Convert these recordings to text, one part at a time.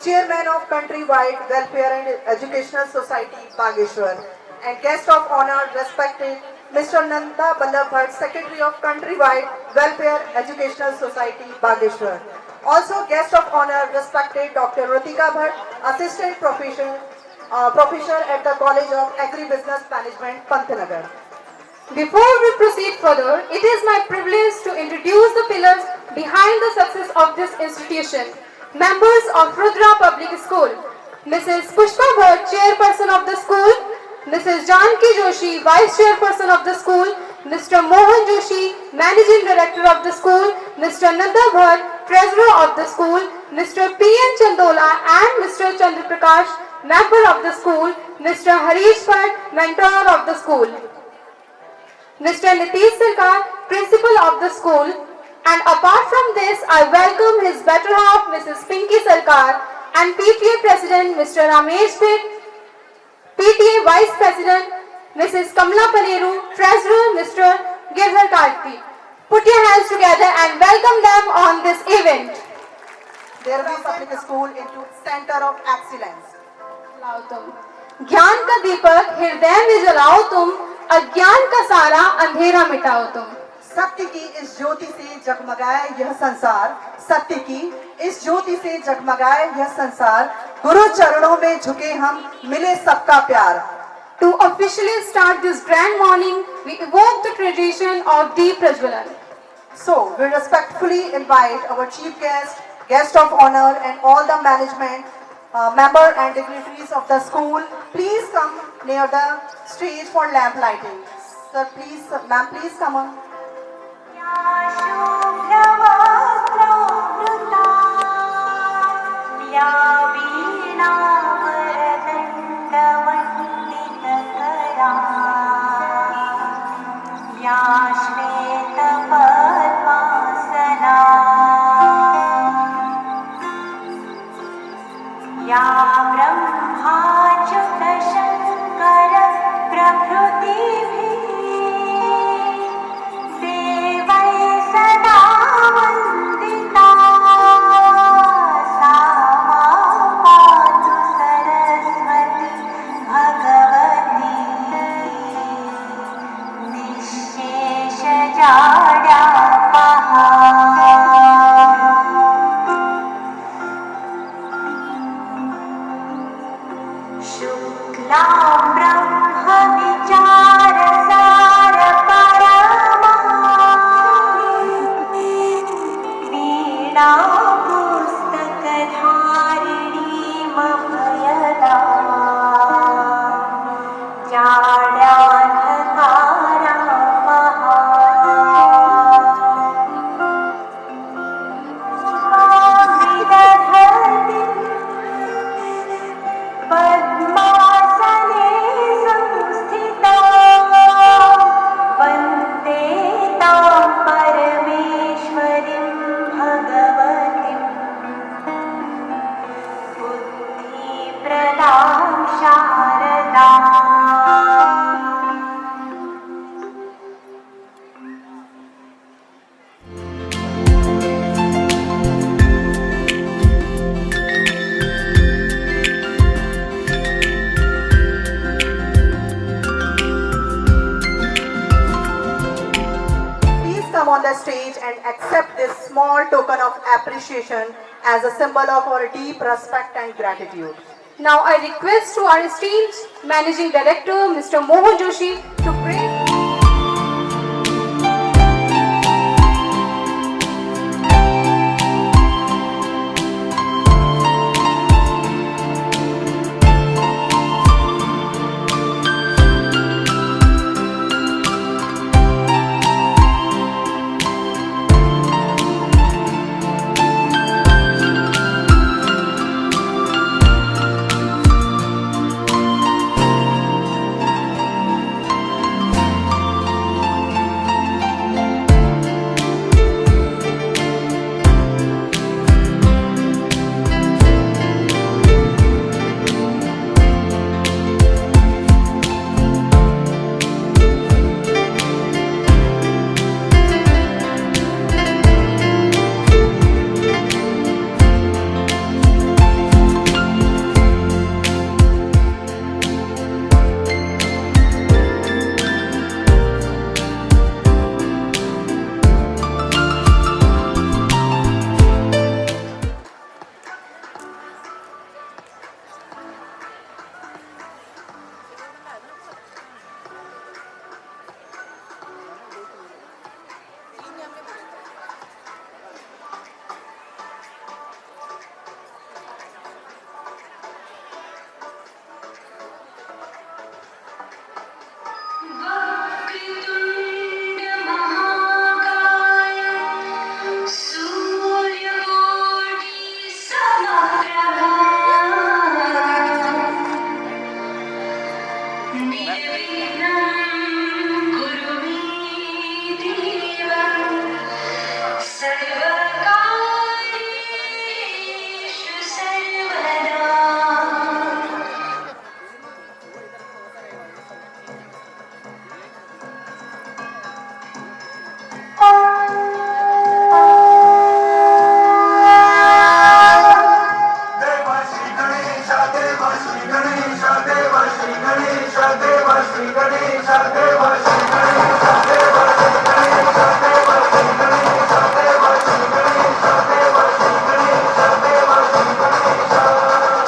Chairman of Countrywide Welfare and Educational Society, Bageshwar. And guest of honor, respected Mr. Nanda Ballabh Bhatt, Secretary of Countrywide Welfare Educational Society, Bageshwar. Also guest of honor, respected Dr. Rutika Bhatt, Assistant Professor at the College of Agribusiness Management, Pantnagar. Before we proceed further, it is my privilege to introduce the pillars behind the success of this institution. Members of Rudra Public School, Mrs. Pushpa Bhatt, Chairperson of the school, Mrs. Janki Joshi, Vice Chairperson of the school, Mr. Mohan Joshi, Managing Director of the school, Mr. Nanda Bhatt, Treasurer of the school, Mr. P.N. Chandola and Mr. Chandra Prakash, Member of the school, Mr. Harish Bhatt, Mentor of the school, Mr. Nitish Sarkar, Principal of the school, and apart from this, I welcome his better half, Mrs. Pinky Sarkar, and PTA President, Mr. Ramesh Bhatt, PTA Vice President, Mrs. Kamla Paneru, Treasurer, Mr. Girdhar Karti. Put your hands together and welcome them on this event. Derby Public School into Center of Excellence. ज्ञान का दीपक हृदय में जलाओ तुम, अज्ञान का सारा अंधेरा मिटाओ तुम। सत्य की इस ज्योति से जगमगाए यह संसार, सत्य की इस ज्योति से जगमगाए यह संसार, गुरु चरणों में झुके हम, मिले सबका प्यार। To officially start this grand morning, we evoke the tradition of Deep Prajwalan. So, we respectfully invite our chief guest, guest of honor, and all the management, member and dignitaries of the school. Please come near the stage for lamp lighting. Sir, please, ma'am, please come on. On the stage and accept this small token of appreciation as a symbol of our deep respect and gratitude. Now I request to our esteemed Managing Director, Mr. Mohan Joshi, to pray.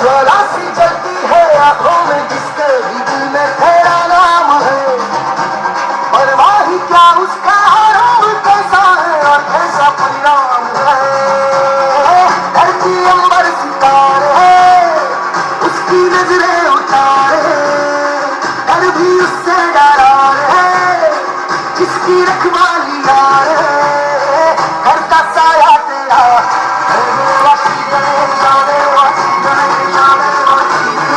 ज्वाला सी जलती है आंखों में जिसके भी दिल में तेरा नाम है, परवाही क्या उसका रूप कैसा है और कैसा परिणाम है। धरती अंबर सितारे है, उसकी नजरें उतारे, कर भी उससे डरा है, जिसकी रखवाली यार है, करता साया तेरा। देवासी गणेश देवासी गणेश देवासी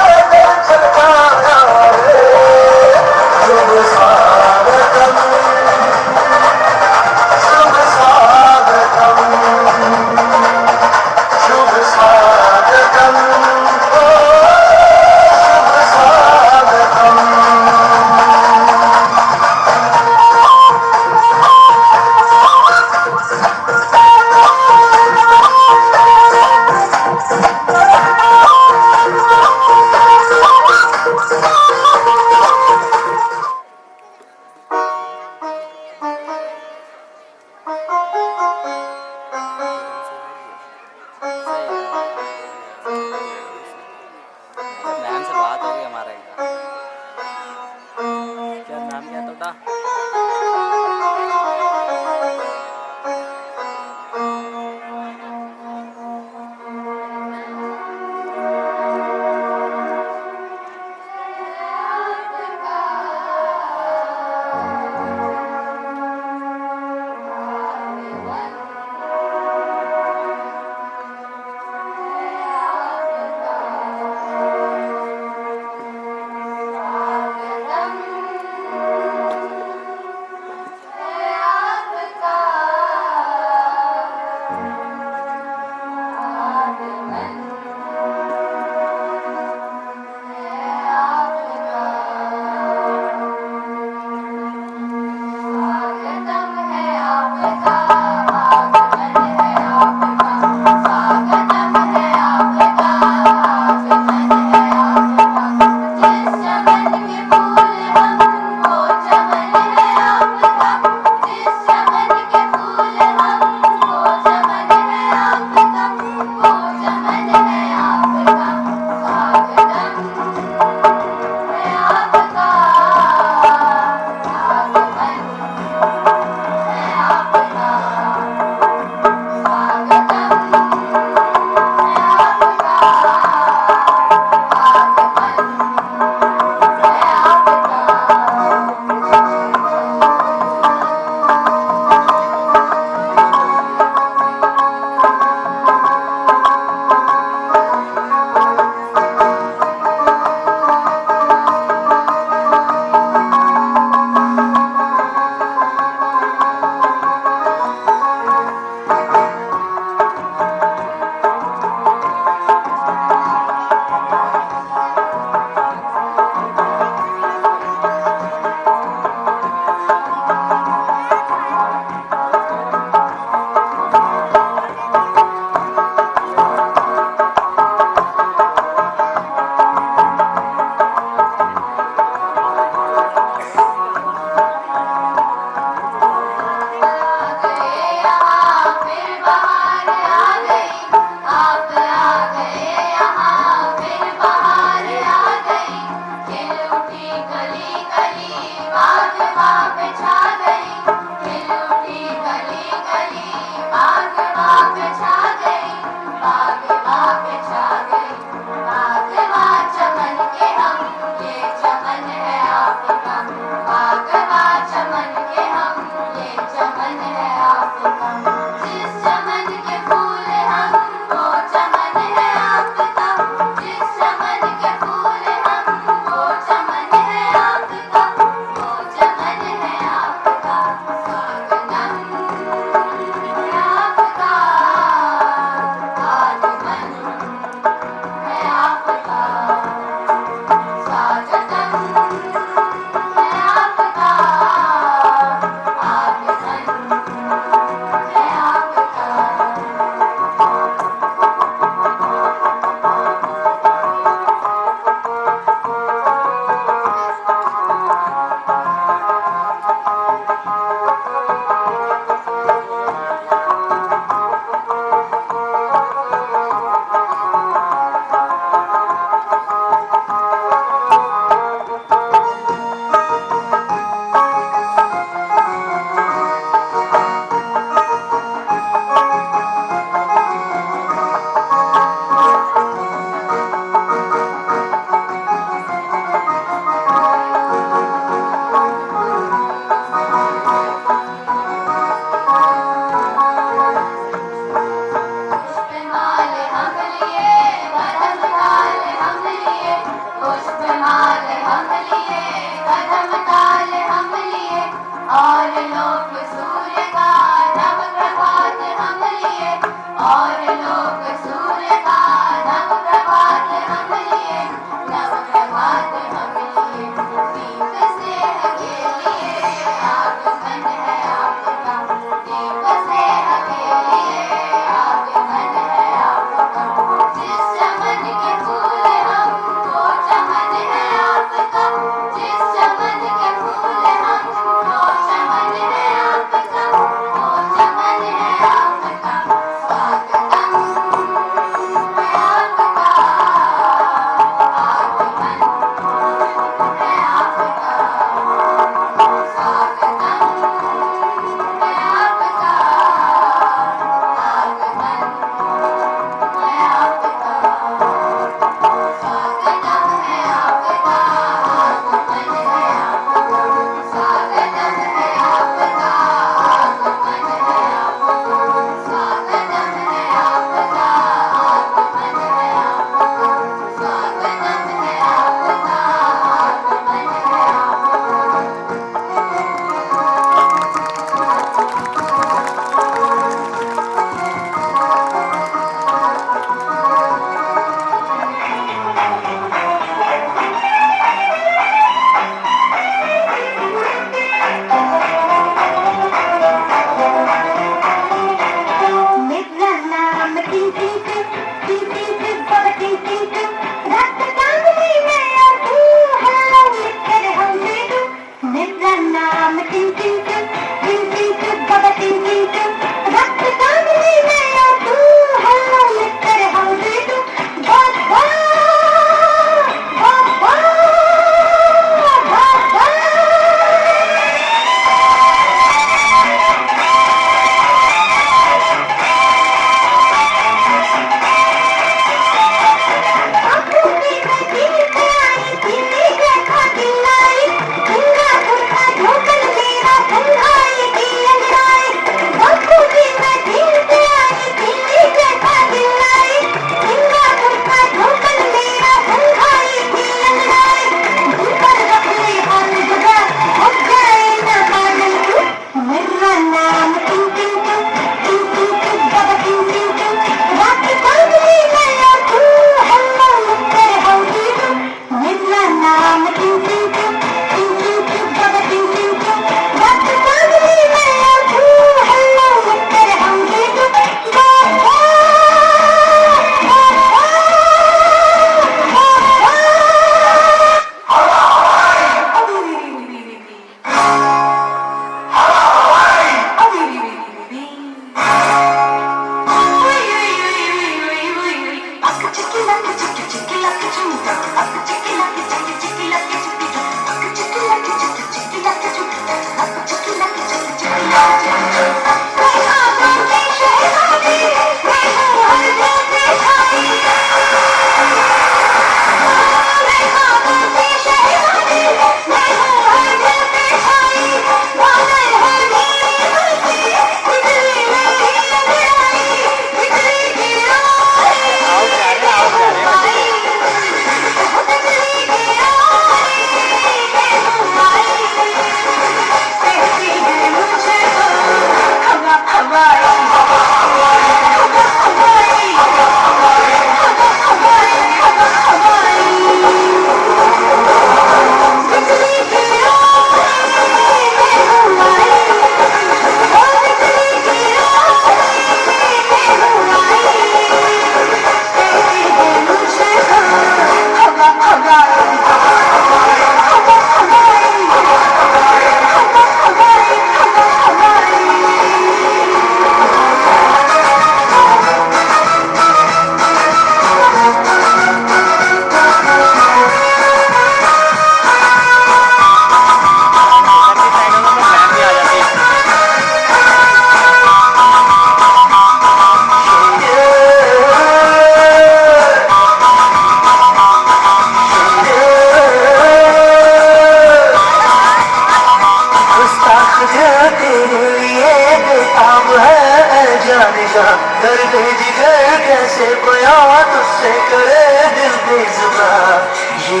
दर्द जिगर कैसे बयां तुझसे करे दिल बेजुबां ये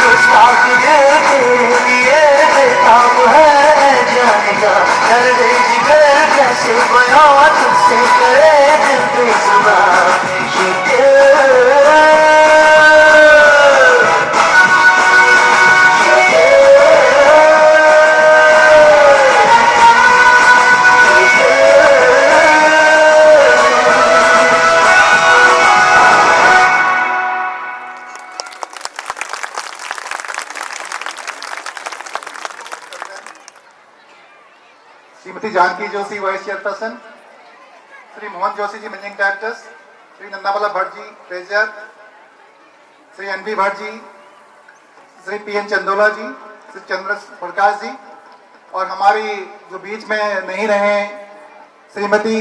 गुस्ताख दिल तेरे लिए बेताब है जाने का दर्द जिगर कैसे बयां तुझसे करे दिल बेजुबां ये Shrimati Janaki Joshi vice chairperson, Shri Mohan Joshi ji managing directors, Shri Nandavallabh Bhatt ji treasurer, Shri N B Bhatt ji, Shri P N Chandola ji, Shri Chandra Prakash ji और हमारी जो बीच में नहीं रहे श्रीमती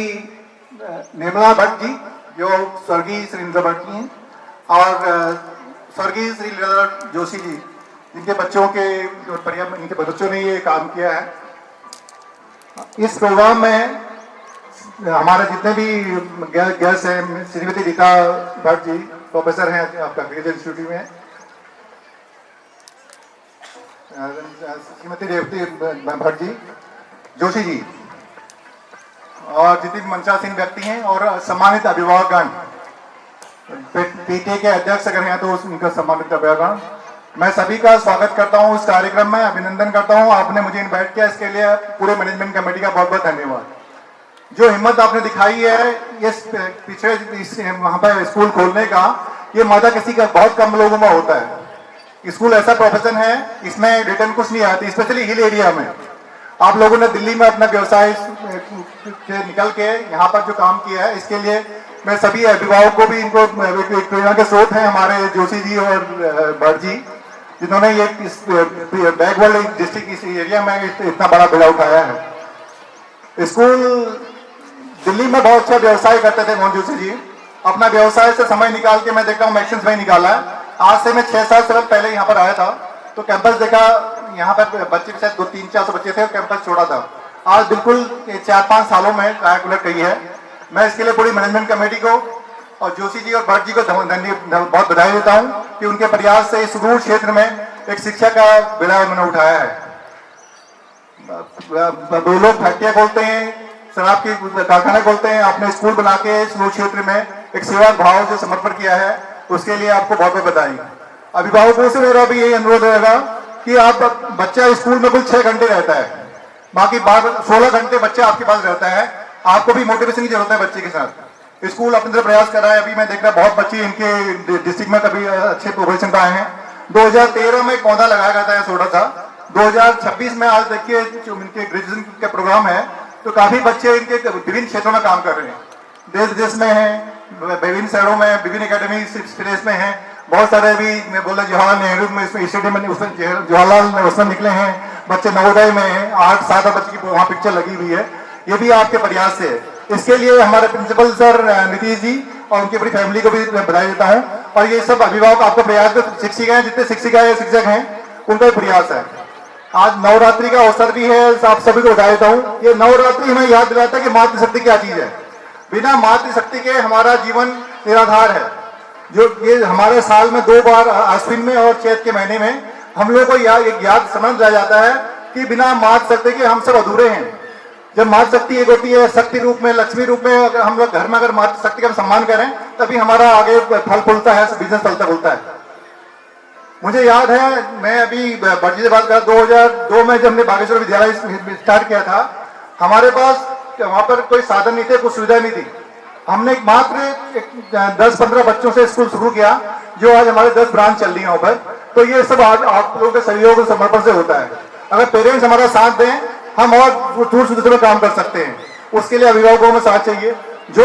निर्मला भट्ट जी जो स्वर्गीय श्री इंद्र भट्ट जी हैं और स्वर्गीय श्री लीलाधर जोशी जी जिनके बच्चों के इनके बच्चों ने ये काम किया है। इस प्रोग्राम में हमारे जितने भी गेस्ट हैं, श्रीमती रीता भट्ट जी प्रोफेसर हैं आपका ग्रेजुएट इंस्टीट्यूट में, श्रीमती रेवती भट्ट जी जोशी जी और जितने भी मंचासीन व्यक्ति हैं और सम्मानित अभिभावकगण, पीटीए के अध्यक्ष अगर हैं तो उनका सम्मानित अभिभावकगण मैं सभी का स्वागत करता हूं इस कार्यक्रम में, अभिनंदन करता हूं। आपने मुझे इनवाइट किया, इसके लिए पूरे मैनेजमेंट कमेटी का बहुत बहुत धन्यवाद। जो हिम्मत आपने दिखाई है ये पिछड़े वहां पर स्कूल खोलने का, ये माता किसी का बहुत कम लोगों में होता है। स्कूल ऐसा प्रोफेशन है, इसमें रिटर्न कुछ नहीं आती, स्पेशली हिल एरिया में। आप लोगों ने दिल्ली में अपना व्यवसाय से निकल के यहाँ पर जो काम किया है, इसके लिए मैं सभी अभिभावकों को भी, इनको प्रेरणा के स्रोत हैं हमारे जोशी जी और भट्ट जी, जिन्होंने ये बैकवर्ड डिस्ट्रिक्ट इस एरिया में इतना बड़ा बेड़ा उठाया है। स्कूल दिल्ली में बहुत अच्छा व्यवसाय करते थे मोहन जोशी जी। अपना व्यवसाय से समय निकाल के मैं देखता हूँ मैक्सिम्स में निकाला है। आज से मैं 6-7 साल पहले यहाँ पर आया था तो कैंपस देखा, यहाँ पर बच्चे के साथ 200-400 बच्चे थे और कैंपस छोड़ा था। आज बिल्कुल 4-5 सालों में काया उलट गई है। मैं इसके लिए पूरी मैनेजमेंट कमेटी को और जोशी जी और भट्ट जी को बहुत बधाई देता हूँ कि उनके प्रयास से इस रूरल क्षेत्र में एक शिक्षा का बेड़ा उन्होंने उठाया है। दो लोग फैक्ट्रियां खोलते हैं, शराब की कारखाने खोलते हैं, आपने स्कूल बना के इस रूरल क्षेत्र में एक सेवा भाव जो समर्पण किया है, उसके लिए आपको बहुत बहुत बधाई। अभिभावकों से मेरा भी यही अनुरोध रहेगा कि आप बच्चा स्कूल में कुल 6 घंटे रहता है, बाकी 16 घंटे बच्चा आपके पास रहता है। आपको भी मोटिवेशन की जरूरत है बच्चे के साथ। स्कूल अपने तरफ प्रयास कर रहा है। अभी मैं देख रहा बहुत बच्चे इनके डिस्ट्रिक्ट में कभी अच्छे पोजीशन पर आए हैं। 2013 में एक पौधा लगाया गया था छोटा सा। 2026 में आज देखिए जो इनके ग्रेजुएशन का प्रोग्राम है तो काफी बच्चे इनके विभिन्न क्षेत्रों में काम कर रहे हैं, देश विदेश में हैं, विभिन्न शहरों में, विभिन्न एकेडमी प्लेस में हैं। बहुत सारे अभी मैं बोल रहा जवाहरलाल नेहरू में स्टेडियम में उसमें जवाहरलाल उसमें निकले हैं बच्चे, नवोदय में 8-7 बच्चे की वहाँ पिक्चर लगी हुई है। ये भी आपके प्रयास से। इसके लिए हमारे प्रिंसिपल सर नीतीश जी और उनकी पूरी फैमिली को भी बधाई देता हूँ। और ये सब अभिभावक आपका प्रयास, शिक्षिकाएं जितने शिक्षिकाएं शिक्षक हैं उनका भी प्रयास है। आज नवरात्रि का अवसर भी है, आप सभी को बता देता हूँ। ये नवरात्रि हमें याद दिलाता है कि मातृशक्ति क्या चीज है। बिना मातृशक्ति के हमारा जीवन निराधार है। जो ये हमारे साल में 2 बार आश्विन में और चैत के महीने में हम लोग को एक याद समझ दिया जाता है कि बिना मातृशक्ति के हम सब अधूरे हैं। जब मातृशक्ति एक होती है शक्ति रूप में, लक्ष्मी रूप में, अगर हम लोग घर में अगर मातृशक्ति का सम्मान करें तभी हमारा आगे फल फूलता है, बिजनेस फलता फूलता है। मुझे याद है मैं अभी भट्ट जी से बात कर 2002 में जब हमने बागेश्वर विद्यालय स्टार्ट किया था, हमारे पास वहां पर कोई साधन नहीं थे, कुछ सुविधा नहीं थी। हमने मात्र 10-15 बच्चों से स्कूल शुरू किया, जो आज हमारे 10 ब्रांच चल रही है वहां पर। तो ये सब आज आप लोगों के सहयोग और समर्पण से होता है। अगर पेरेंट्स हमारा साथ दें हम और दूर से में काम कर सकते हैं। उसके लिए अभिभावकों में साथ चाहिए। जो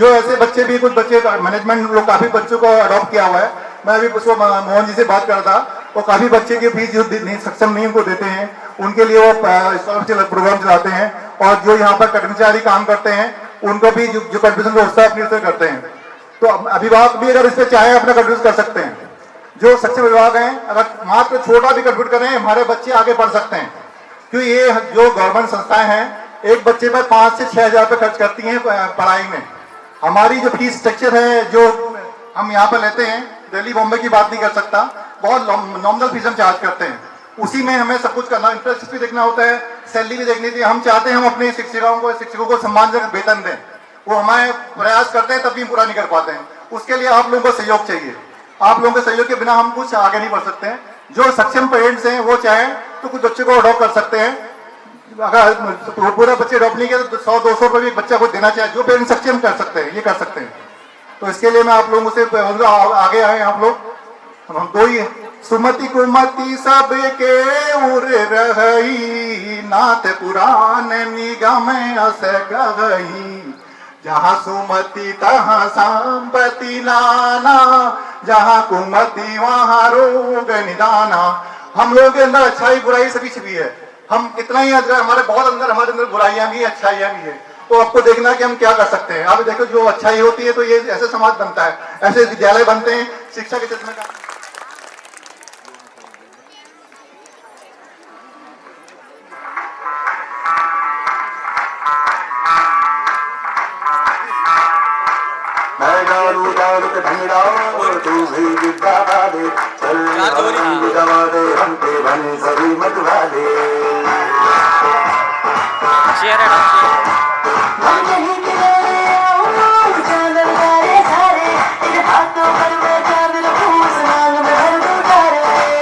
ऐसे बच्चे भी, कुछ बच्चे मैनेजमेंट लोग काफी बच्चों को अडॉप्ट किया हुआ है। मैं अभी उसको मोहन जी से बात कर रहा, वो काफी बच्चे की फीस जो नहीं सक्षम नहीं उनको देते हैं, उनके लिए वो स्कॉलरशिप प्रोग्राम चलाते हैं। और जो यहाँ पर कर्मचारी काम करते हैं उनको भी जो कंट्रीब्यूशन व्यवस्था अपनी तरफ करते हैं। तो अभिभावक भी अगर इस पर चाहे अपना कंट्रीब्यूट कर सकते हैं। जो सक्षम अभिभावक हैं अगर मात्र छोटा भी कंट्रीब्यूट करें, हमारे बच्चे आगे बढ़ सकते हैं। क्योंकि ये जो गवर्नमेंट संस्थाएं हैं एक बच्चे पर 5 से 6 हजार रुपये खर्च करती हैं पढ़ाई में। हमारी जो फीस स्ट्रक्चर है जो हम यहाँ पर लेते हैं, दिल्ली बॉम्बे की बात नहीं कर सकता, बहुत नॉमिनल फीस हम चार्ज करते हैं। उसी में हमें सब कुछ करना, इंटरेस्ट भी देखना होता है, सैलरी भी देखनी थी। हम चाहते हैं हम अपने शिक्षकों को सम्मानजनक वेतन दें। वो हमारे प्रयास करते हैं तब भी पूरा नहीं कर पाते हैं। उसके लिए आप लोगों को सहयोग चाहिए। आप लोगों के सहयोग के बिना हम कुछ आगे नहीं बढ़ सकते हैं। जो सक्षम पेरेंट्स हैं वो चाहे तो कुछ बच्चों को अडॉप्ट कर सकते हैं। अगर पूरा बच्चे अडॉप्ट नहीं किया तो 100-200 रुपये भी एक बच्चा को देना चाहिए। जो पेरेंट्स सक्षम कर सकते हैं ये कर सकते हैं। तो इसके लिए मैं आप लोगों से आगे आए आप लोग, हम दो ही सुमति कुमति सब के उर रही, नाथ पुराण निगम अस गही। जहाँ सुमति तहाँ संपत्ति लाना, जहाँ कुमति वहाँ रोग निदाना। हम लोगों के अंदर अच्छाई बुराई सभी छिपी है। हम कितना ही हमारे अंदर बुराइयां भी अच्छाइयां भी है। तो आपको देखना कि हम क्या कर सकते हैं। आप देखो जो अच्छाई होती है तो ये ऐसे समाज बनता है, ऐसे विद्यालय बनते हैं, शिक्षा के क्षेत्र में तू भी विद्या दे, चल विधवा दे, हमके बने सभी मत वाले। शेयर है हाथों पर मैं चादर फूस मांग में भर दूं तारे।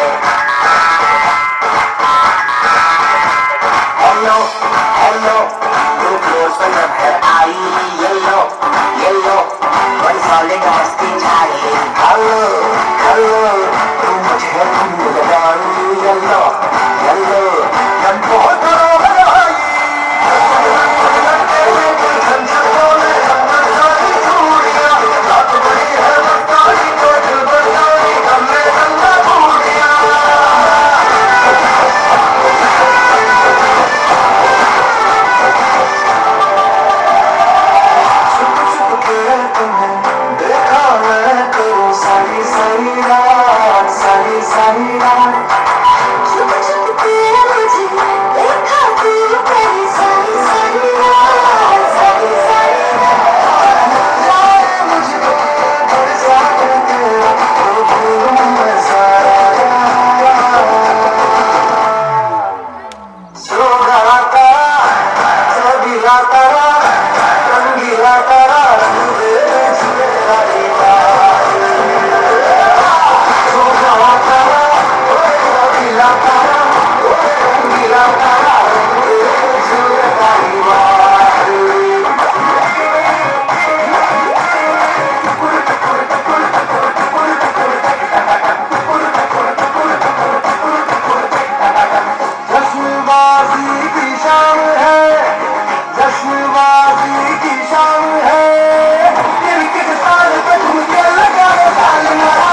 करा रंगीला करा रंग दे मेरा दीवार सोना करा रंगीला करा रंगीला करा रंग दे मेरा दीवार जश्नबाजी की शाम है जश्नबाजी की शाम है क्रिकेट ताल पे झुमके लगा ताल मारा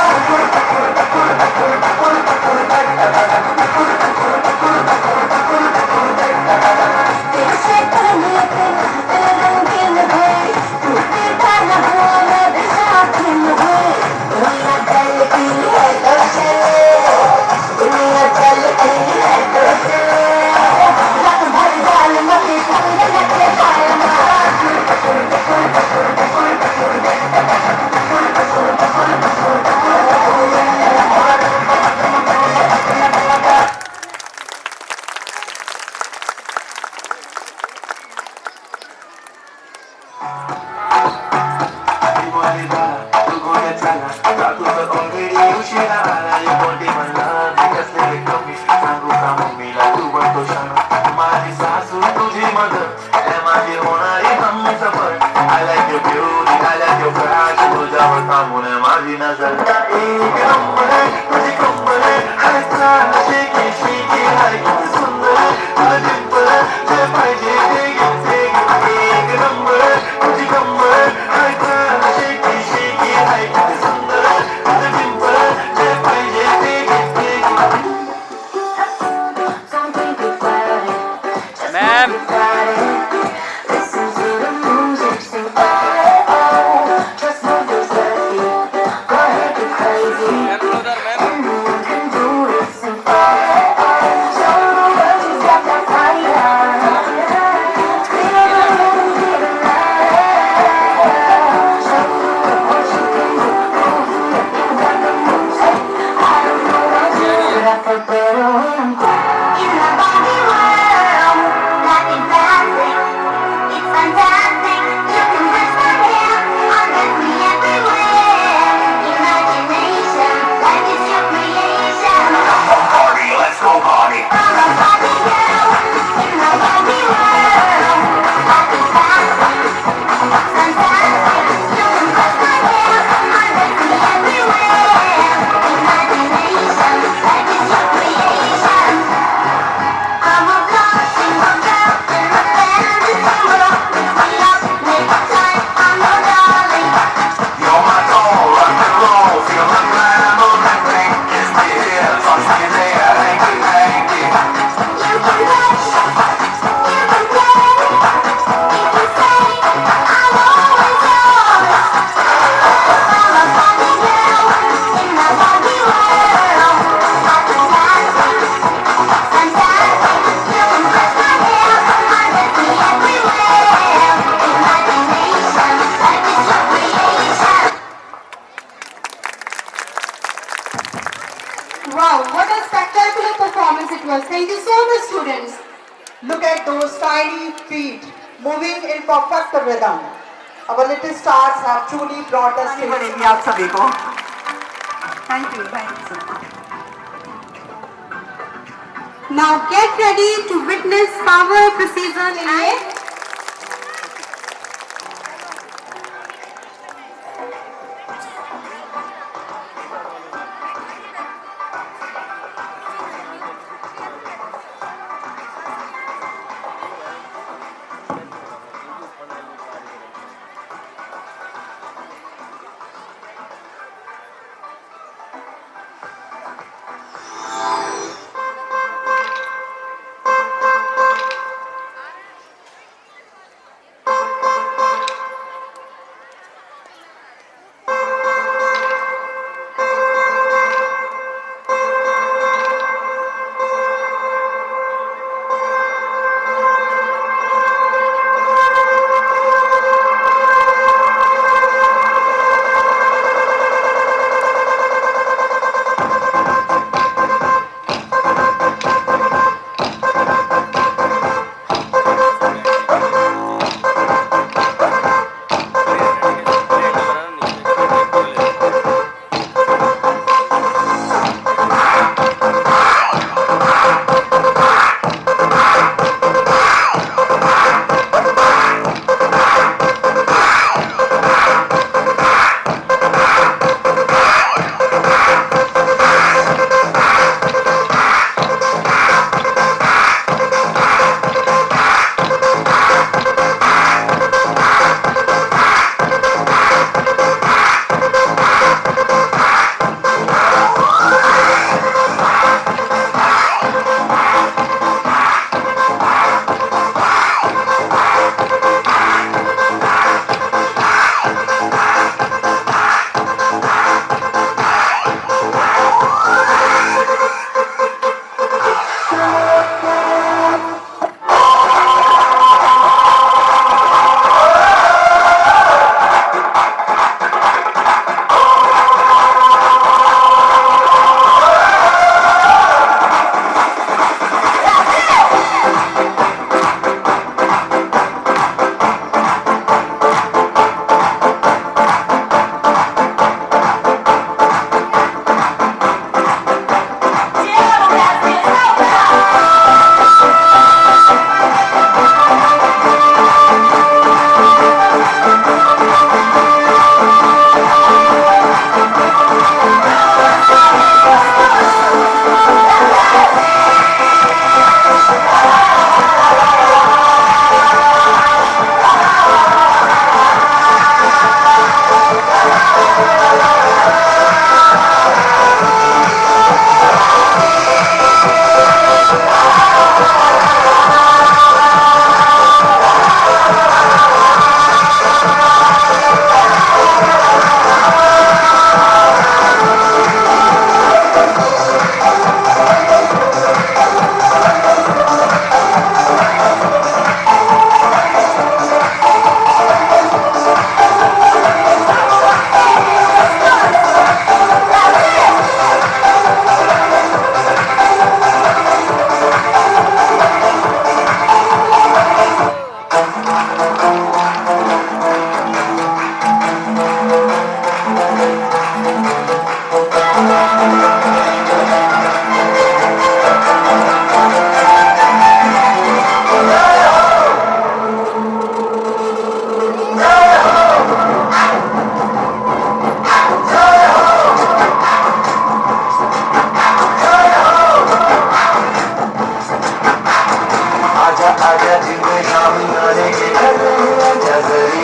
Wow, what a spectacular performance it was. Thank you so much, students. Look at those tiny feet moving in perfect rhythm. Our little stars have truly brought us to बढ़ेगी आप सभी को thank you sir Now get ready to witness power, precision in a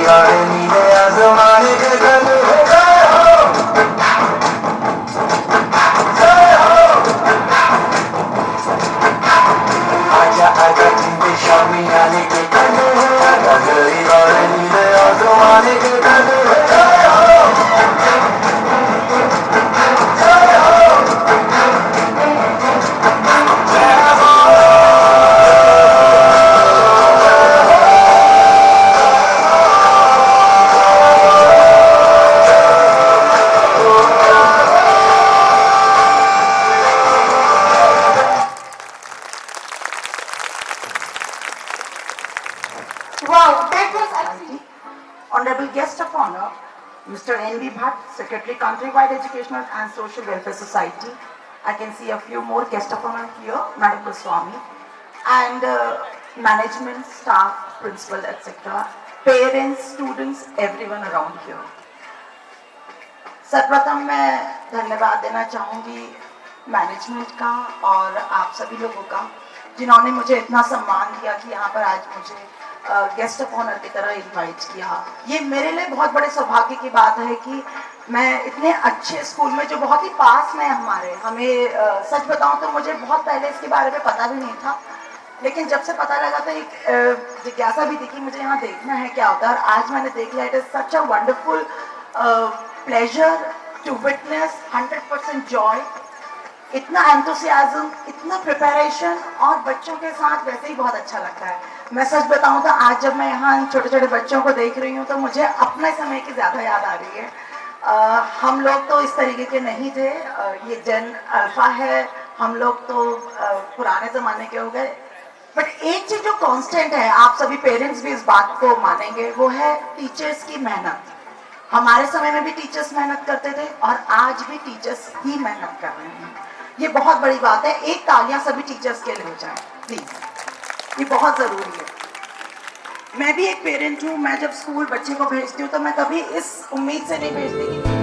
वाले नीले आसमाने के तले जय हो जय हो आजा आजा जिंदे शामी आने के तले गली वाले नीले आसमाने के तले जय हो जय हो Wow, that was actually. Honorable guest of honor, Mr. N.V. Bhatt, Secretary, Countrywide Educational and Social Welfare Society. I can see a few more guest of honor here, Madam Goswami, and management, staff, principal, etc. Parents, students, everyone around here. सर्वप्रथम मैं धन्यवाद देना चाहूँगी management का और आप सभी लोगों का जिन्होंने मुझे इतना सम्मान दिया कि यहाँ पर आज मुझे गेस्ट ऑफ ऑनर की तरह इनवाइट किया। ये मेरे लिए बहुत बड़े सौभाग्य की बात है कि मैं इतने अच्छे स्कूल में जो बहुत ही पास में हमारे हमें सच बताऊँ तो मुझे बहुत पहले इसके बारे में पता भी नहीं था, लेकिन जब से पता लगा तो एक जिज्ञासा भी थी कि मुझे यहाँ देखना है क्या होता है, और आज मैंने देख लिया। It is such a wonderful pleasure to witness 100% joy, इतना एंथुसियाज्म, इतना प्रिपरेशन, और बच्चों के साथ वैसे ही बहुत अच्छा लगता है। मैं सच बताऊं तो आज जब मैं यहाँ छोटे छोटे बच्चों को देख रही हूँ तो मुझे अपने समय की ज़्यादा याद आ रही है। हम लोग तो इस तरीके के नहीं थे, ये जेन अल्फा है, हम लोग तो पुराने ज़माने के हो गए। बट एक चीज़ जो कांस्टेंट है, आप सभी पेरेंट्स भी इस बात को मानेंगे, वो है टीचर्स की मेहनत। हमारे समय में भी टीचर्स मेहनत करते थे और आज भी टीचर्स ही मेहनत कर रहे हैं। ये बहुत बड़ी बात है। एक तालियां सभी टीचर्स के लिए हो जाए प्लीज, ये बहुत ज़रूरी है। मैं भी एक पेरेंट हूँ, मैं जब स्कूल बच्चे को भेजती हूँ तो मैं कभी इस उम्मीद से नहीं भेजती कि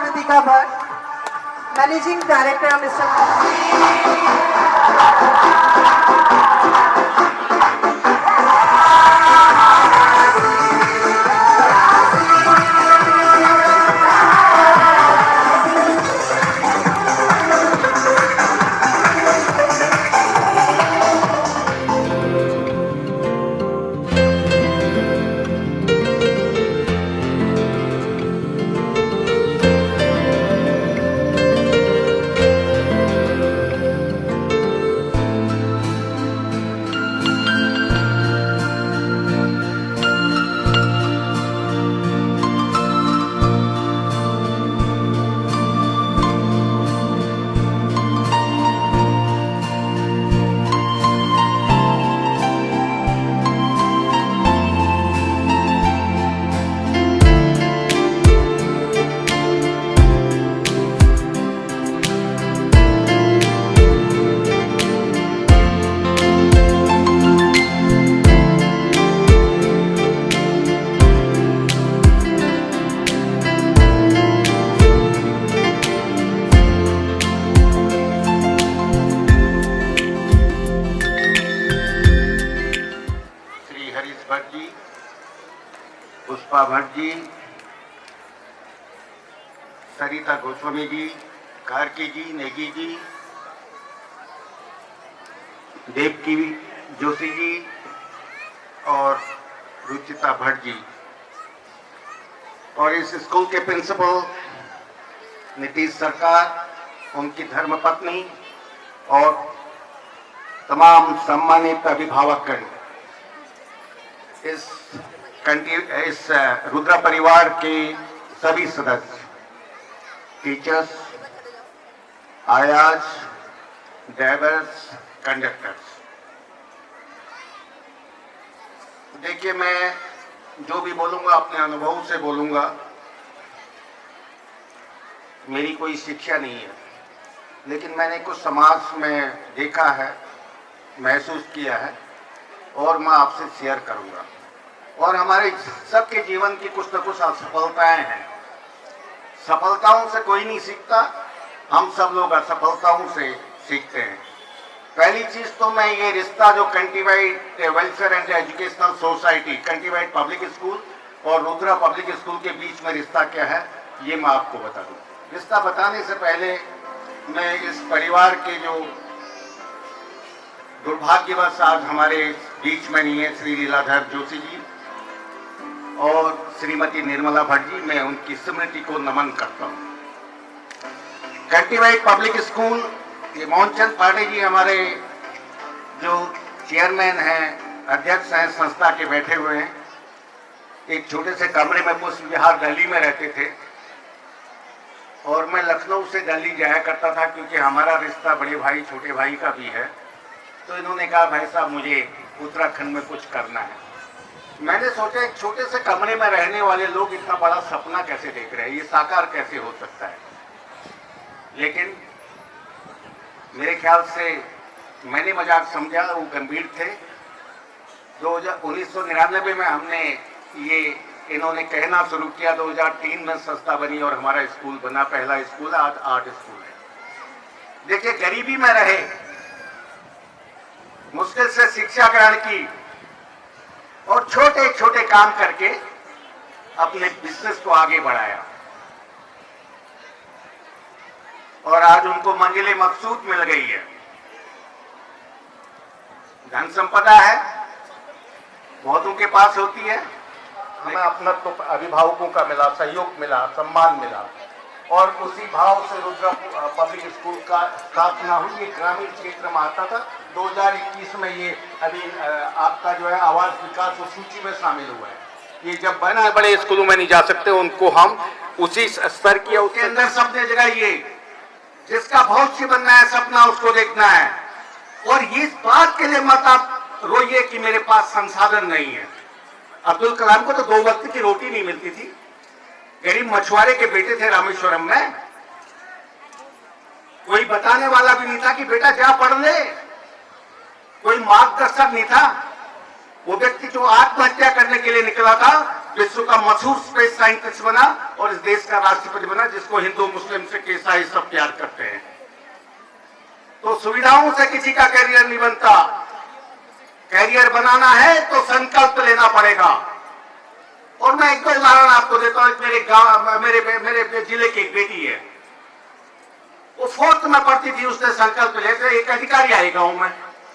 Ritika Bhatt, Managing Director Mr. Shri Harish Bhatt ji, Pushpa Bhatt ji, सरिता गोस्वामी जी, कार्की जी, नेगी जी, देवकी जोशी जी और रुचिता भट्ट जी, और इस स्कूल के प्रिंसिपल नीतीश सरकार, उनकी धर्मपत्नी और तमाम सम्मानित अभिभावकगण, इस रुद्रा परिवार के सभी सदस्य, टीचर्स, आयाज, ड्राइवर्स, कंडक्टर्स। देखिए, मैं जो भी बोलूंगा अपने अनुभव से बोलूंगा। मेरी कोई शिक्षा नहीं है, लेकिन मैंने कुछ समाज में देखा है, महसूस किया है और मैं आपसे शेयर करूंगा। और हमारे सबके जीवन की कुछ न कुछ असफलताएं हैं। सफलताओं से कोई नहीं सीखता, हम सब लोग असफलताओं से सीखते हैं। पहली चीज तो मैं ये रिश्ता जो countrywide welfare and educational society, countrywide public school और रुद्रा पब्लिक स्कूल के बीच में रिश्ता क्या है, ये मैं आपको बता दूं। रिश्ता बताने से पहले मैं इस परिवार के जो दुर्भाग्यवश आज हमारे बीच में नहीं है, श्री लीलाधर जोशी जी और श्रीमती निर्मला भट्ट जी, मैं उनकी स्मृति को नमन करता हूं। कंट्रीवाइड पब्लिक स्कूल, ये मोहनचंद पांडे जी हमारे जो चेयरमैन हैं, अध्यक्ष हैं संस्था के, बैठे हुए हैं। एक छोटे से कमरे में पुष्प विहार दिल्ली में रहते थे और मैं लखनऊ से दिल्ली जाया करता था, क्योंकि हमारा रिश्ता बड़े भाई छोटे भाई का भी है। तो इन्होंने कहा, भाई साहब मुझे उत्तराखंड में कुछ करना है। मैंने सोचा एक छोटे से कमरे में रहने वाले लोग इतना बड़ा सपना कैसे देख रहे हैं, ये साकार कैसे हो सकता है। लेकिन मेरे ख्याल से मैंने मजाक समझा, वो गंभीर थे। 1999 में हमने ये इन्होंने कहना शुरू किया, 2003 में संस्था बनी और हमारा स्कूल बना, पहला स्कूल, आज 8 स्कूल है। देखिए, गरीबी में रहे, मुश्किल से शिक्षा ग्रहण की और छोटे छोटे काम करके अपने बिजनेस को आगे बढ़ाया और आज उनको मंजिले मकसूद मिल गई है। धन संपदा है, बहुतों के पास होती है। हमें अपना तो अभिभावकों का मिला, सहयोग मिला, सम्मान मिला और उसी भाव से रुद्रा पब्लिक स्कूल का स्थापना हुई। ये ग्रामीण क्षेत्र में आता था। 2021 में ये अभी आपका जो है आवास विकास सूची में शामिल हुआ है। ये जब बना, बड़े स्कूलों में नहीं जा सकते, उनको हम उसी स्तर की, उसके अंदर सबने जगह ये जिसका भविष्य बनना है, सपना उसको देखना है। और इस बात के लिए मत आप रोइए कि मेरे पास संसाधन नहीं है। अब्दुल कलाम को तो 2 वक्त की रोटी नहीं मिलती थी, गरीब मछुआरे के बेटे थे रामेश्वरम में। कोई बताने वाला भी नहीं था कि बेटा जा पढ़ ले, कोई मार्गदर्शक नहीं था। वो व्यक्ति जो आत्महत्या करने के लिए निकला था, विश्व का मशहूर स्पेस साइंटिस्ट बना और इस देश का राष्ट्रपति बना, जिसको हिंदू मुस्लिम सिख ईसाई सब प्यार करते हैं। तो सुविधाओं से किसी का कैरियर नहीं बनता। कैरियर बनाना है तो संकल्प लेना पड़ेगा। और मैं एक दो उदाहरण आपको देता हूं। मेरे गांव मेरे जिले की एक बेटी है, वो 4th में पढ़ती थी। उसने संकल्प लिया था, एक अधिकारी आए गांव में,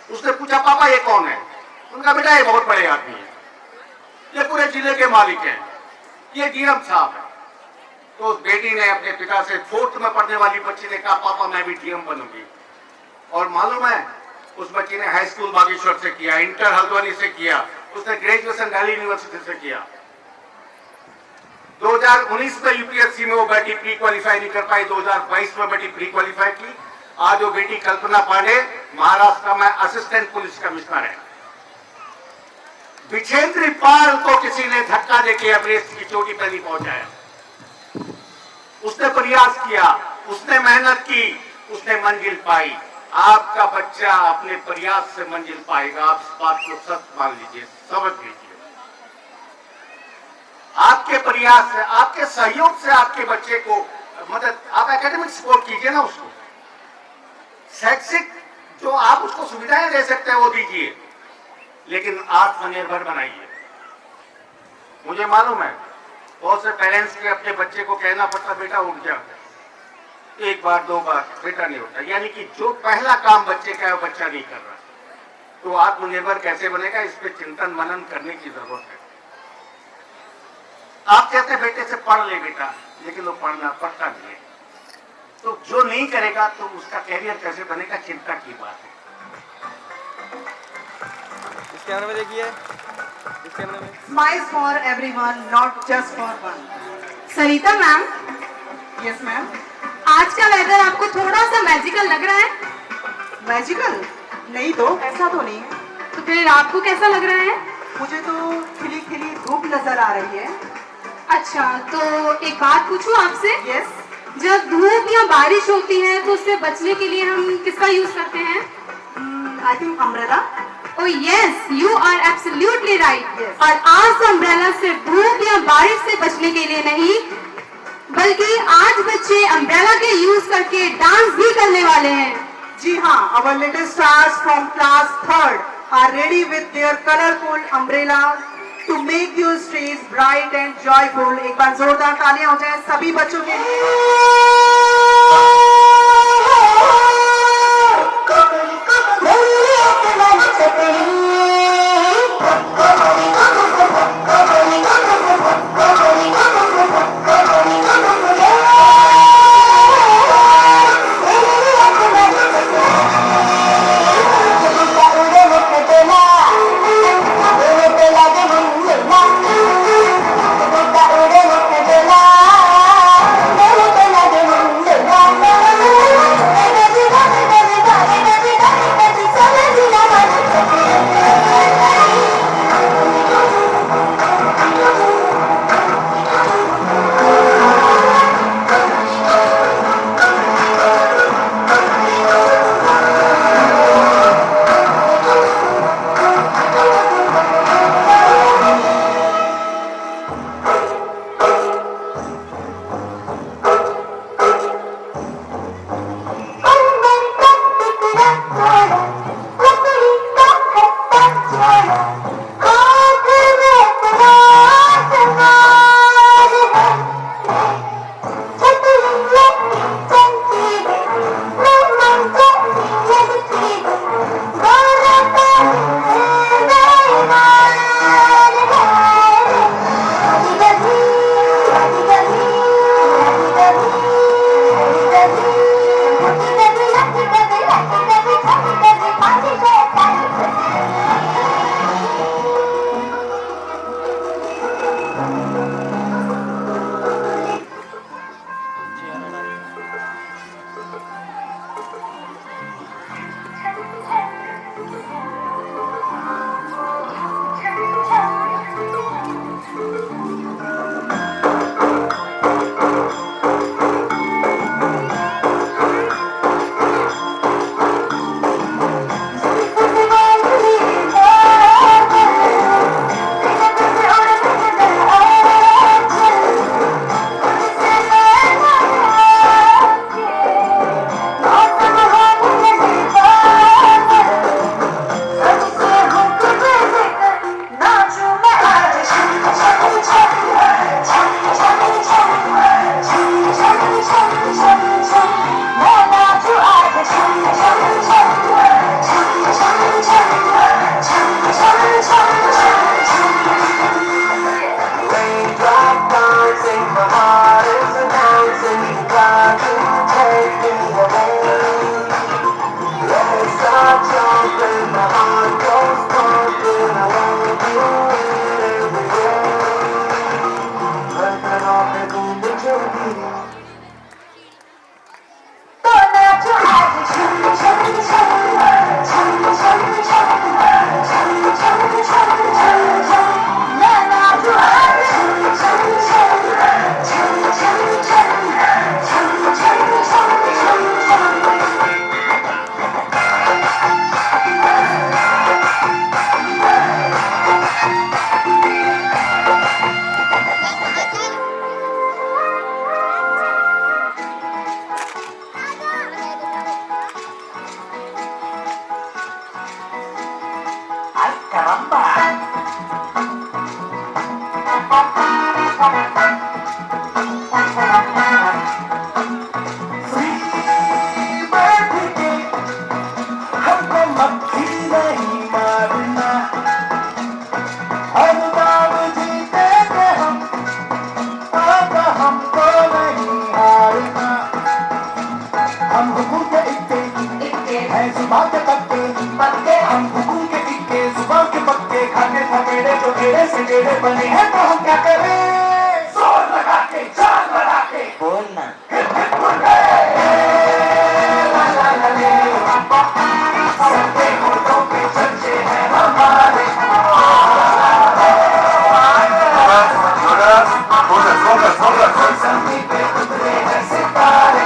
उसने पूछा पापा ये कौन है? उनका बेटा ये बहुत बड़े आदमी है, ये पूरे जिले के मालिक हैं, ये डीएम साहब है। तो उस बेटी ने अपने पिता से, 4th में पढ़ने वाली बच्ची ने कहा पापा मैं भी डीएम बनूंगी। और मालूम है उस बच्ची ने हाई स्कूल बागेश्वर से किया, इंटर हल्द्वानी से किया, उसने ग्रेजुएशन दिल्ली यूनिवर्सिटी से किया। 2019 में यूपीएससी में वो बेटी प्री क्वालिफाई नहीं कर पाई, 2022 में बेटी प्री क्वालिफाई की। आज वो बेटी कल्पना पांडे महाराष्ट्र में असिस्टेंट पुलिस कमिश्नर है। विछेंद्री पाल को किसी ने धक्का देके एवरेस्ट की चोटी पर नहीं पहुंचाया। उसने प्रयास किया, उसने मेहनत की, उसने मंजिल पाई। आपका बच्चा अपने प्रयास से मंजिल पाएगा। आप इस बात को सच मान लीजिए, समझ लीजिए। आपके प्रयास से, आपके सहयोग से आपके बच्चे को मदद, आप एकेडमिक सपोर्ट कीजिए ना उसको। शैक्षिक जो आप उसको सुविधाएं दे सकते हैं वो दीजिए, लेकिन आत्मनिर्भर बनाइए। मुझे मालूम है बहुत से पेरेंट्स के अपने बच्चे को कहना पड़ता बेटा उठ जा, एक बार दो बार, बेटा नहीं होता। यानी कि जो पहला काम बच्चे का है वो बच्चा नहीं कर रहा। तो आत्मनिर्भर कैसे बनेगा, इस पे चिंतन मनन करने की जरूरत है। आप कहते हैं बेटे से पढ़ ले बेटा, लेकिन वो पढ़ता नहीं है। तो जो नहीं करेगा तो उसका कैरियर कैसे बनेगा, चिंता की बात है। इस कैमरे में देखिए, इस कैमरे में। Smiles for everyone, not just for one. Sarita ma'am, Yes, ma'am. आज का वेदर आपको थोड़ा सा मैजिकल लग रहा है? मैजिकल? नहीं तो, ऐसा तो नहीं है। तो फिर आपको कैसा लग रहा है? मुझे तो खिली खिली धूप नजर आ रही है। अच्छा, तो एक बात पूछूं आपसे? Yes. जब धूप या बारिश होती है तो उससे बचने के लिए हम किसका यूज करते हैं? I think umbrella. Oh yes, you are absolutely right. Yes. और आज अम्ब्रेला सिर्फ धूप या बारिश से बचने के लिए नहीं, बल्कि आज बच्चे अम्ब्रेला के यूज करके डांस भी करने वाले हैं। जी हाँ, our little stars from class 3rd are ready with their colorful umbrellas to make your streets bright and joyful. एक बार जोरदार तालियां हो जाएं सभी बच्चों के लिए। धक्के खाके थकेड़े तो टेढ़े से टेढ़े बने हैं तो हम क्या करें जोर लगा के जान लगा के बोलना सबके होठों पे चर्चे हैं हमारे संगी पे उतरे हैं सितारे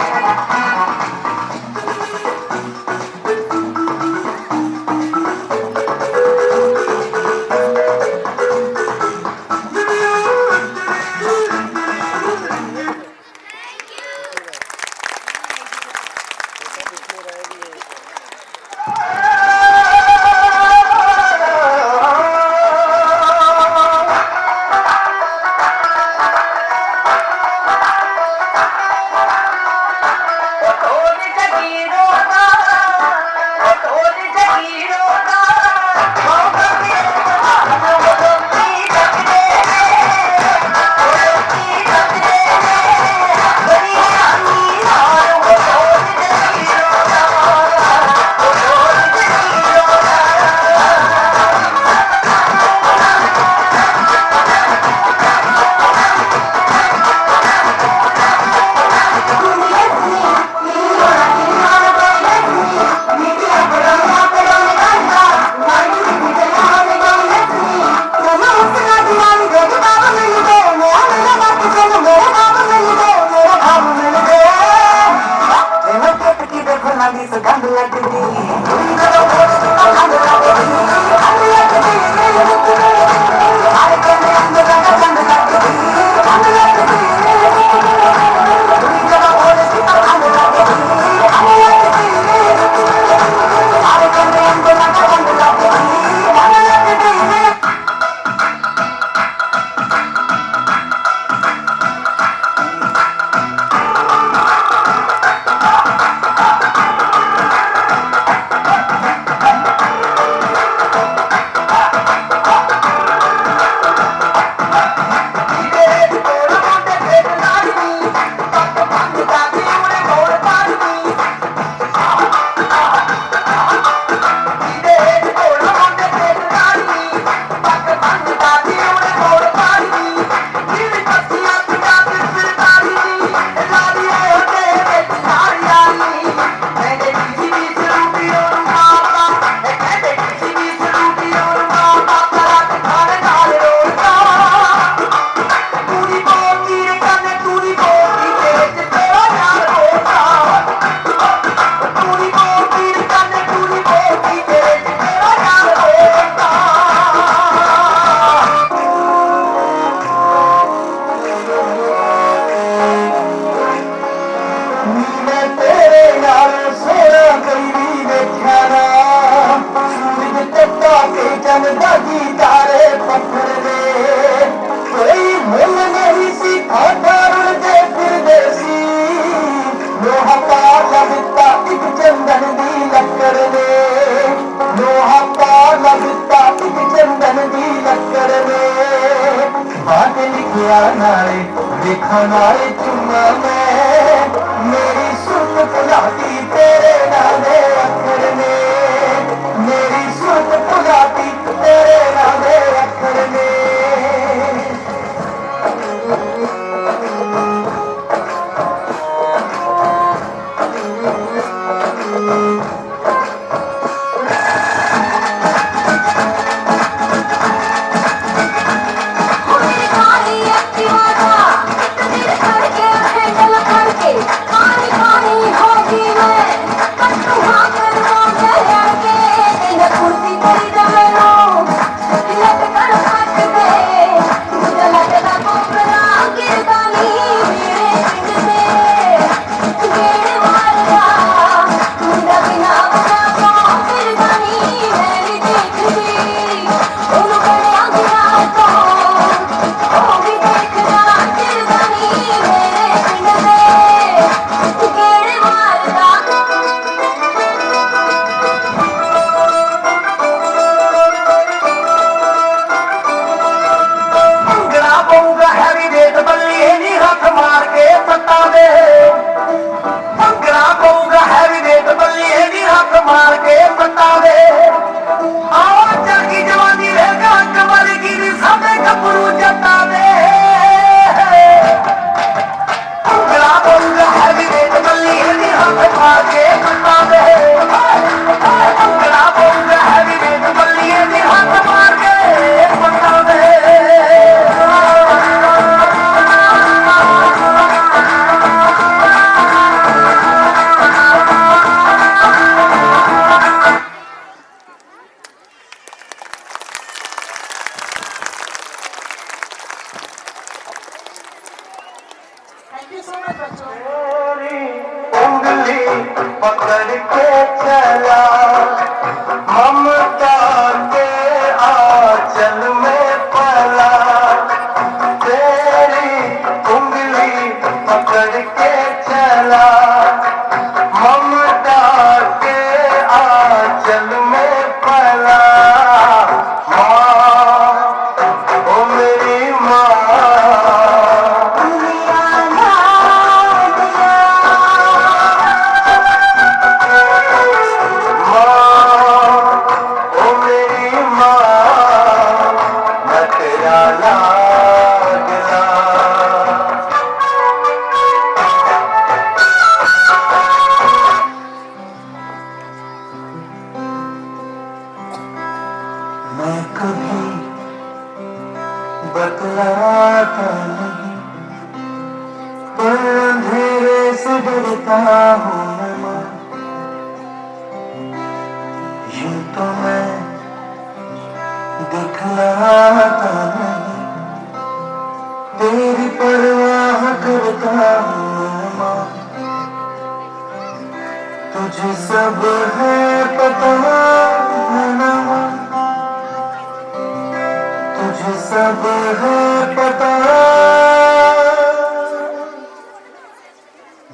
हमारे चुम्मा में मेरी सुन पुलाती तेरे नामे अखर में मेरी सुन पुलाती तेरे नामे अखर में Thank you. You so much बच्चों। तेरी उंगली पकड़ के चला ममता के आंचल में पला तेरी उंगली पकड़ के चला ममता के आंचल में पला माँ ओ मेरी माँ ओ मेरी माँ मैं तेरा लाडला मैं कभी बतलाता नहीं पर अंधेरे से डरता हूँ मैं माँ यूं तो मैं दिखलाता नहीं तेरी परवाह करता हूँ मैं माँ तुझे सब है पता है ना माँ तुझे सब है पता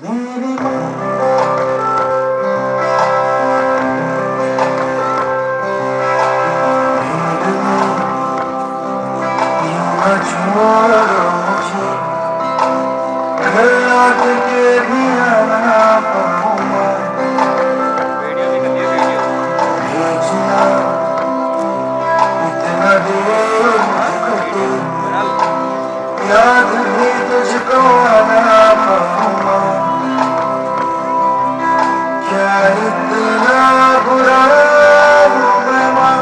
मेरी माँ भीड़ में यूं न छोड़ो मुझे घर लौट के भी आना पाऊंगा वीडियो भी कर दिया वीडियो। भेजना इतना दूर मुझको तू याद भी तुझको आना पाऊंगा क्या इतना बुरा हूँ मैं माँ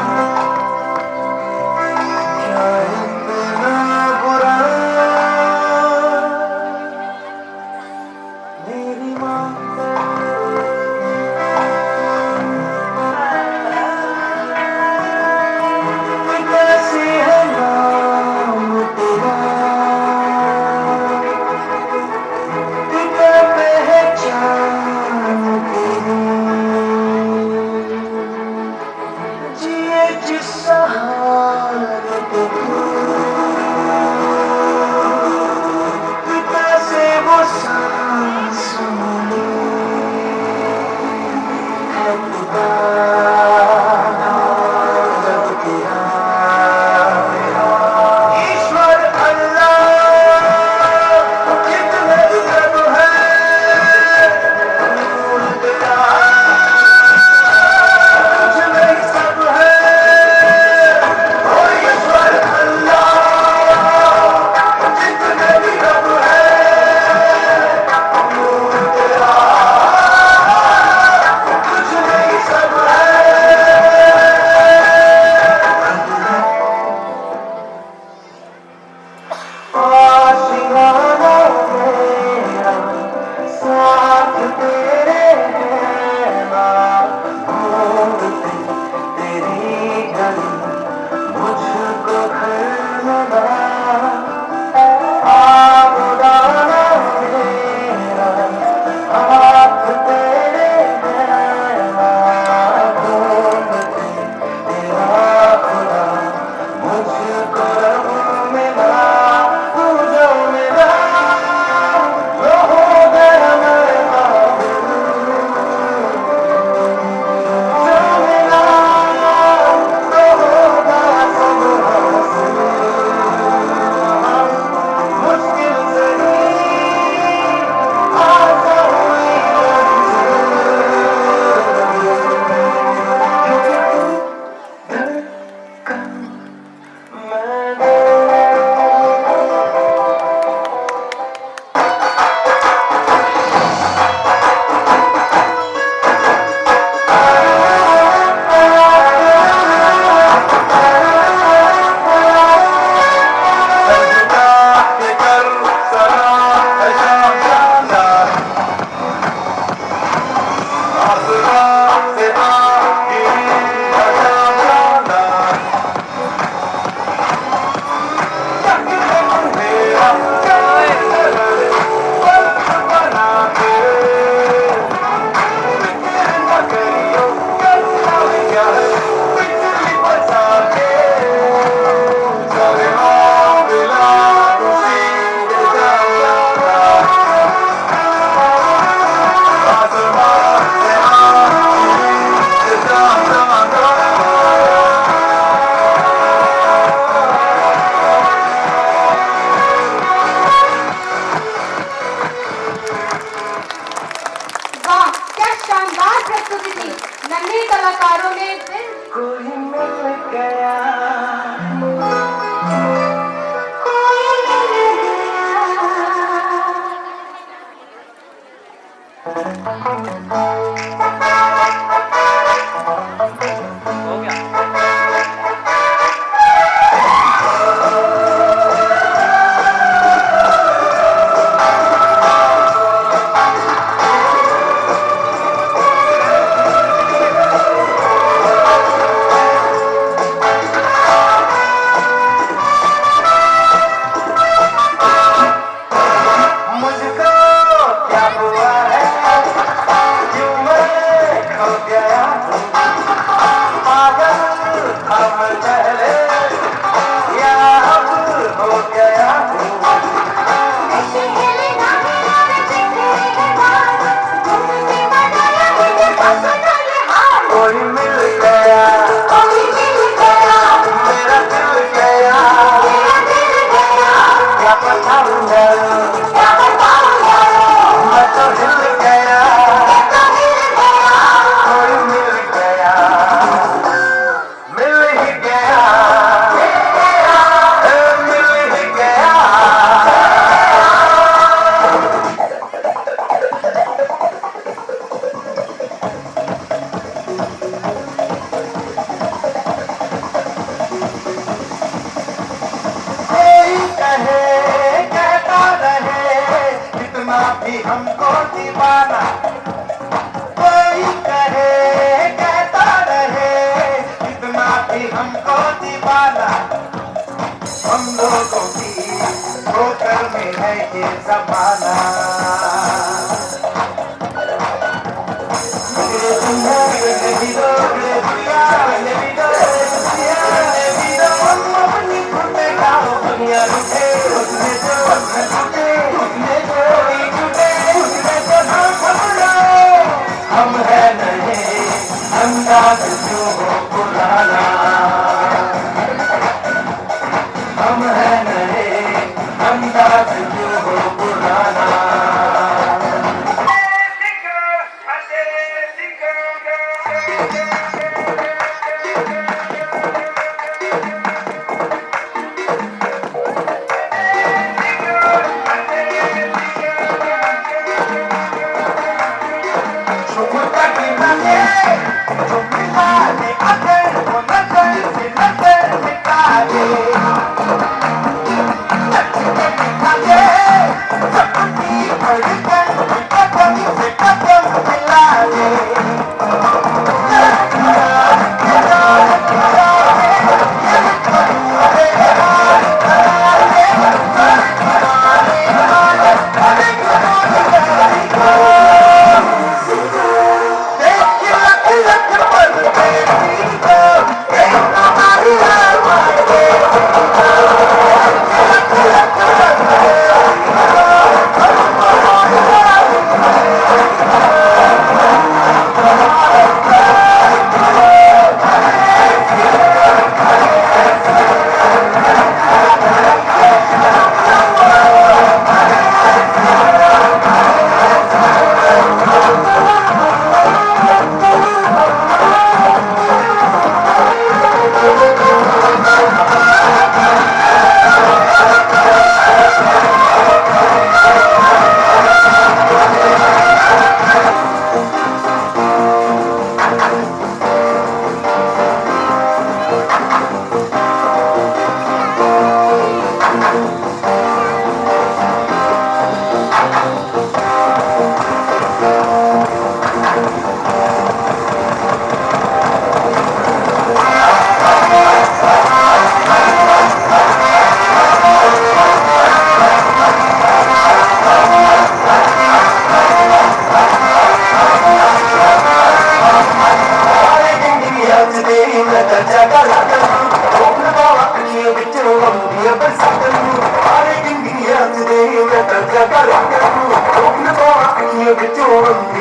क्या इतना बुरा हो गया हूँ। कोई मिल गया, मेरा दिल गया, क्या बताऊं मैं तो हिल गया, कोई मिल गया, मिल ही गया, मिल ही गया। कोई कहे कहता रहे कितना भी हमको दीवाना, कोई कहे कहता रहे कितना भी हमको दीवाना, हम लोगों की ठोकर में है ये जमाना। हम है नहीं अंदाज जो हो पुराना, हम है नहीं अंदाज जो हो पुराना।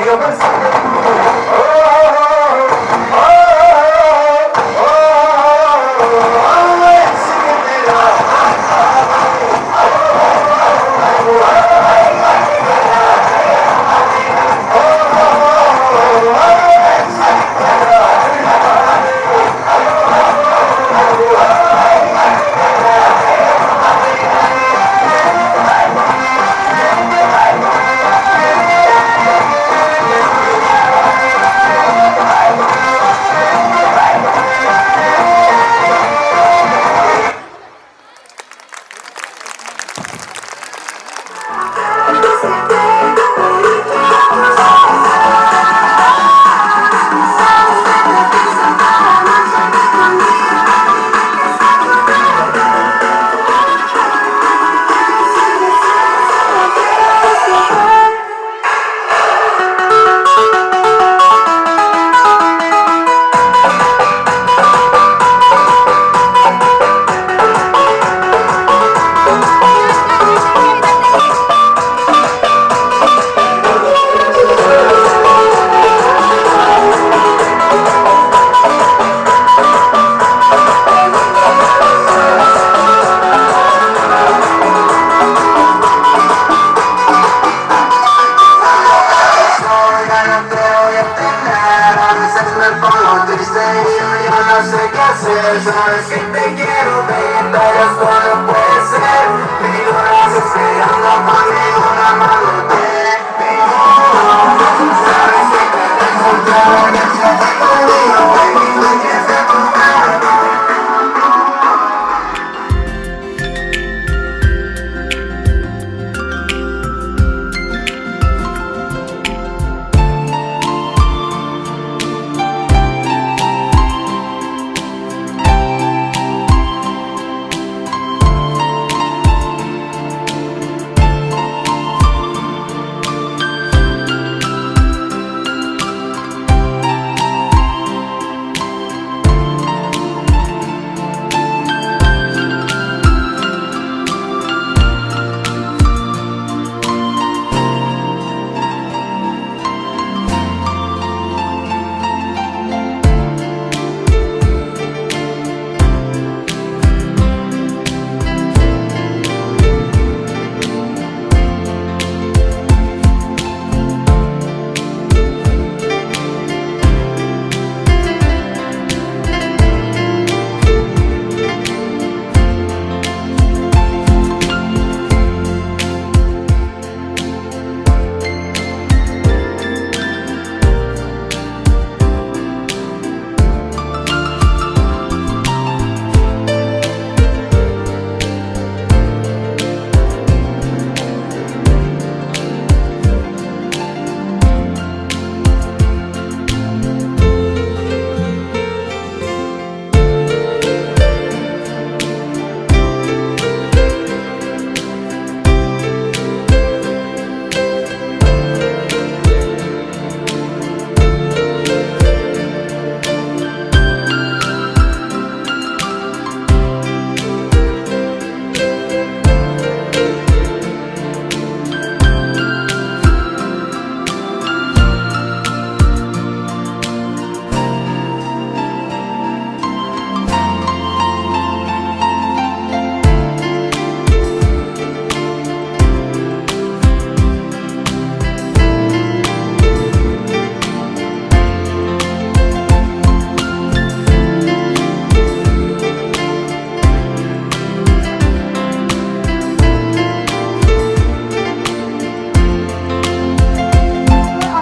You're